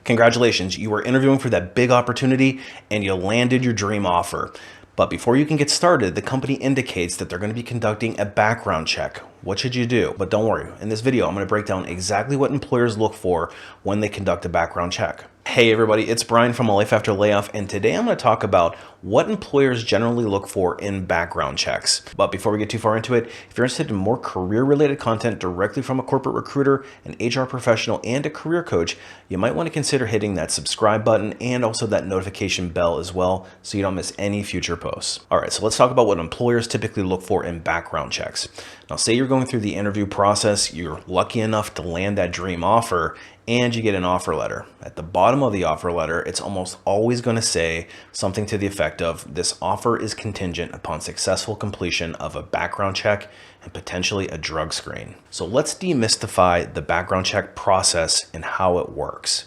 Congratulations, you were interviewing for that big opportunity and you landed your dream offer. But before you can get started, the company indicates that they're going to be conducting a background check. What should you do? But don't worry, in this video, I'm going to break down exactly what employers look for when they conduct a background check. Hey everybody, it's Brian from A Life After Layoff, and today I'm going to talk about what employers generally look for in background checks. But before we get too far into it, if you're interested in more career-related content directly from a corporate recruiter, an HR professional, and a career coach, you might want to consider hitting that subscribe button and also that notification bell as well, so you don't miss any future posts. All right, so let's talk about what employers typically look for in background checks. Now, say you're going through the interview process, you're lucky enough to land that dream offer, and you get an offer letter. At the bottom of the offer letter, it's almost always going to say something to the effect of, this offer is contingent upon successful completion of a background check and potentially a drug screen. So let's demystify the background check process and how it works.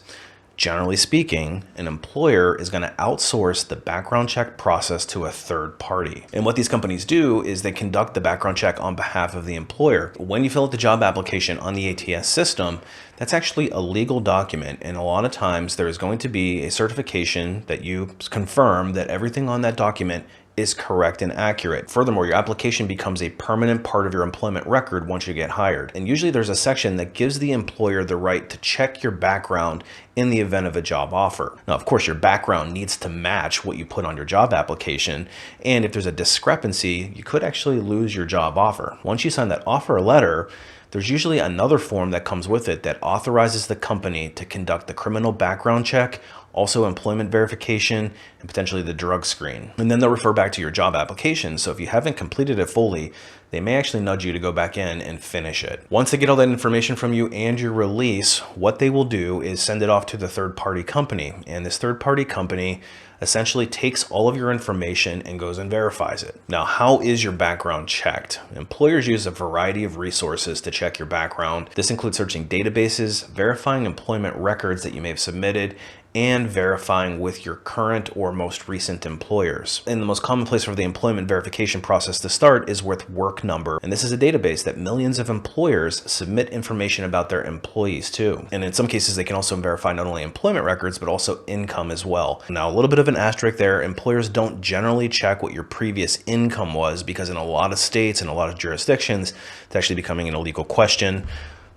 Generally speaking, an employer is going to outsource the background check process to a third party. And what these companies do is they conduct the background check on behalf of the employer. When you fill out the job application on the ATS system, that's actually a legal document. And a lot of times there is going to be a certification that you confirm that everything on that document is correct and accurate. Furthermore, your application becomes a permanent part of your employment record once you get hired. And usually there's a section that gives the employer the right to check your background in the event of a job offer. Now, of course, your background needs to match what you put on your job application. And if there's a discrepancy, you could actually lose your job offer. Once you sign that offer letter, there's usually another form that comes with it that authorizes the company to conduct the criminal background check, also employment verification, and potentially the drug screen. And then they'll refer back to your job application. So if you haven't completed it fully, they may actually nudge you to go back in and finish it. Once they get all that information from you and your release, what they will do is send it off to the third-party company. And this third-party company essentially takes all of your information and goes and verifies it. Now, how is your background checked? Employers use a variety of resources to check your background. This includes searching databases, verifying employment records that you may have submitted, and verifying with your current or most recent employers. And the most common place for the employment verification process to start is with Work Number. And this is a database that millions of employers submit information about their employees to. And in some cases, they can also verify not only employment records, but also income as well. Now, a little bit of an asterisk there, employers don't generally check what your previous income was, because in a lot of states and a lot of jurisdictions, it's actually becoming an illegal question.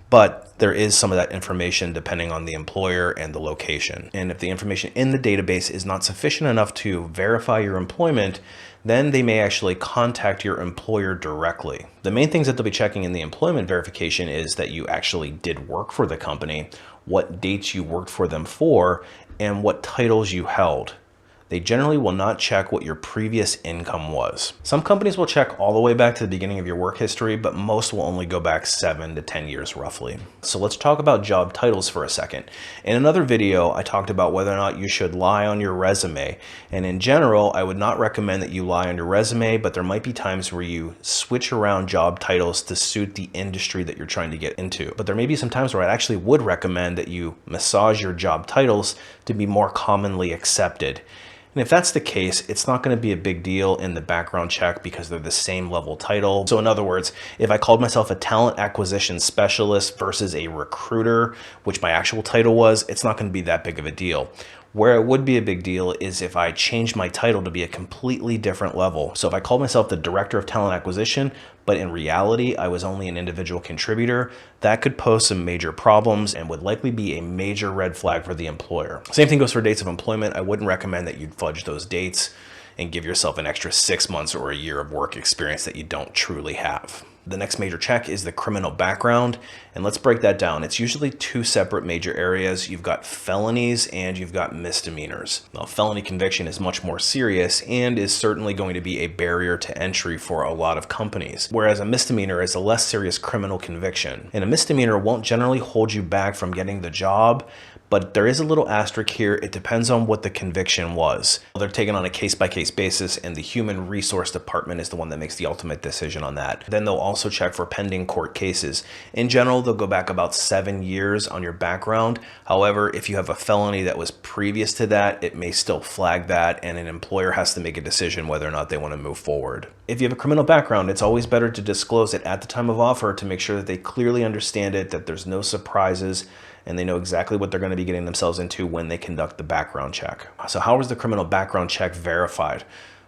But there is some of that information depending on the employer and the location. And if the information in the database is not sufficient enough to verify your employment, then they may actually contact your employer directly. The main things that they'll be checking in the employment verification is that you actually did work for the company, what dates you worked for them for, and what titles you held. They generally will not check what your previous income was. Some companies will check all the way back to the beginning of your work history, but most will only go back 7 to 10 years roughly. So let's talk about job titles for a second. In another video, I talked about whether or not you should lie on your resume. And in general, I would not recommend that you lie on your resume, but there might be times where you switch around job titles to suit the industry that you're trying to get into. But there may be some times where I actually would recommend that you massage your job titles to be more commonly accepted. And if that's the case, it's not going to be a big deal in the background check because they're the same level title. So in other words, if I called myself a talent acquisition specialist versus a recruiter, which my actual title was, it's not going to be that big of a deal. Where it would be a big deal is if I changed my title to be a completely different level. So if I called myself the director of talent acquisition, but in reality, I was only an individual contributor, that could pose some major problems and would likely be a major red flag for the employer. Same thing goes for dates of employment. I wouldn't recommend that you'd fudge those dates and give yourself an extra 6 months or a year of work experience that you don't truly have. The next major check is the criminal background, and let's break that down. It's usually 2 separate major areas. You've got felonies and you've got misdemeanors. Now, felony conviction is much more serious and is certainly going to be a barrier to entry for a lot of companies, whereas a misdemeanor is a less serious criminal conviction. And a misdemeanor won't generally hold you back from getting the job, but there is a little asterisk here. It depends on what the conviction was. They're taken on a case-by-case basis, and the human resource department is the one that makes the ultimate decision on that. Then they'll also check for pending court cases. In general, they'll go back about 7 years on your background. However, if you have a felony that was previous to that, it may still flag that, and an employer has to make a decision whether or not they want to move forward. If you have a criminal background, it's always better to disclose it at the time of offer to make sure that they clearly understand it, that there's no surprises, and they know exactly what they're going to be getting themselves into when they conduct the background check. So how is the criminal background check verified?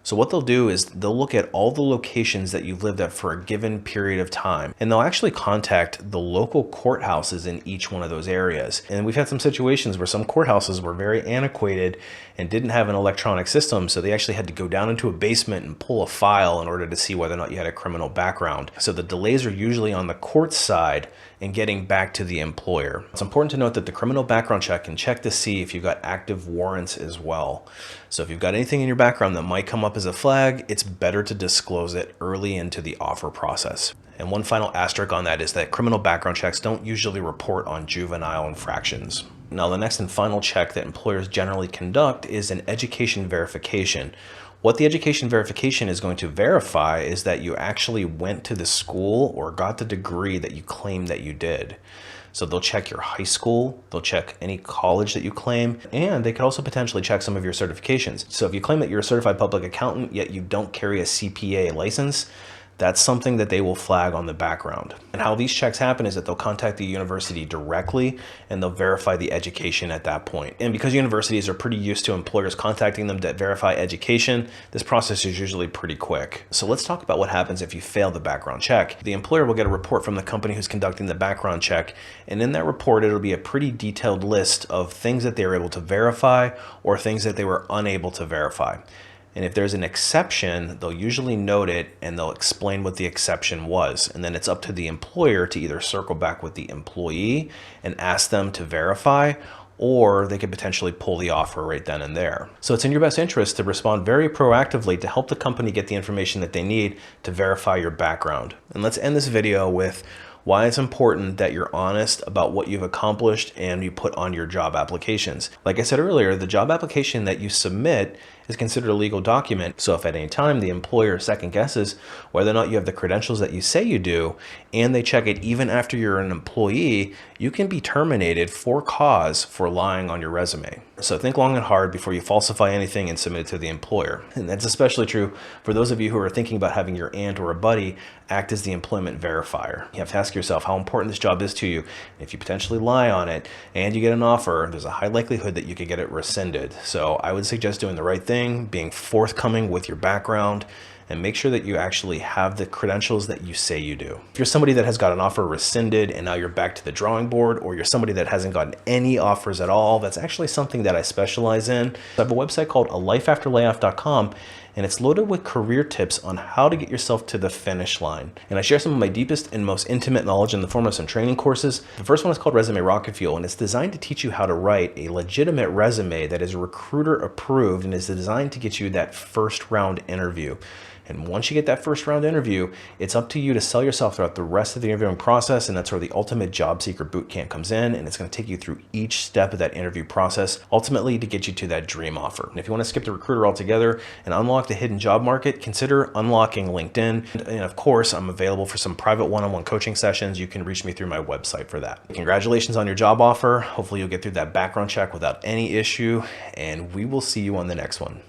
So what they'll do is they'll look at all the locations that you've lived at for a given period of time, and they'll actually contact the local courthouses in each one of those areas. And we've had some situations where some courthouses were very antiquated and didn't have an electronic system, so they actually had to go down into a basement and pull a file in order to see whether or not you had a criminal background. So the delays are usually on the court side in getting back to the employer. It's important to note that the criminal background check can check to see if you've got active warrants as well. So if you've got anything in your background that might come up as a flag, it's better to disclose it early into the offer process. And one final asterisk on that is that criminal background checks don't usually report on juvenile infractions. Now, the next and final check that employers generally conduct is an education verification. What the education verification is going to verify is that you actually went to the school or got the degree that you claim that you did. So they'll check your high school, they'll check any college that you claim, and they could also potentially check some of your certifications. So if you claim that you're a certified public accountant, yet you don't carry a CPA license, that's something that they will flag on the background. And how these checks happen is that they'll contact the university directly and they'll verify the education at that point. And because universities are pretty used to employers contacting them to verify education, this process is usually pretty quick. So let's talk about what happens if you fail the background check. The employer will get a report from the company who's conducting the background check, and in that report it'll be a pretty detailed list of things that they were able to verify or things that they were unable to verify. And if there's an exception, they'll usually note it and they'll explain what the exception was. And then it's up to the employer to either circle back with the employee and ask them to verify, or they could potentially pull the offer right then and there. So it's in your best interest to respond very proactively to help the company get the information that they need to verify your background. And let's end this video with why it's important that you're honest about what you've accomplished and you put on your job applications. Like I said earlier, the job application that you submit is considered a legal document. So if at any time the employer second guesses whether or not you have the credentials that you say you do, and they check it even after you're an employee, you can be terminated for cause for lying on your resume. So think long and hard before you falsify anything and submit it to the employer. And that's especially true for those of you who are thinking about having your aunt or a buddy act as the employment verifier. You have to ask yourself how important this job is to you. If you potentially lie on it and you get an offer, there's a high likelihood that you could get it rescinded. So I would suggest doing the right thing, being forthcoming with your background, and make sure that you actually have the credentials that you say you do. If you're somebody that has got an offer rescinded and now you're back to the drawing board, or you're somebody that hasn't gotten any offers at all, that's actually something that I specialize in. I have a website called alifeafterlayoff.com, and it's loaded with career tips on how to get yourself to the finish line. And I share some of my deepest and most intimate knowledge in the form of some training courses. The first one is called Resume Rocketfuel, and it's designed to teach you how to write a legitimate resume that is recruiter approved and is designed to get you that first round interview. And once you get that first round interview, it's up to you to sell yourself throughout the rest of the interviewing process. And that's where the ultimate job seeker bootcamp comes in. And it's going to take you through each step of that interview process, ultimately to get you to that dream offer. And if you want to skip the recruiter altogether and unlock the hidden job market, consider unlocking LinkedIn. And of course, I'm available for some private one-on-one coaching sessions. You can reach me through my website for that. Congratulations on your job offer. Hopefully you'll get through that background check without any issue. And we will see you on the next one.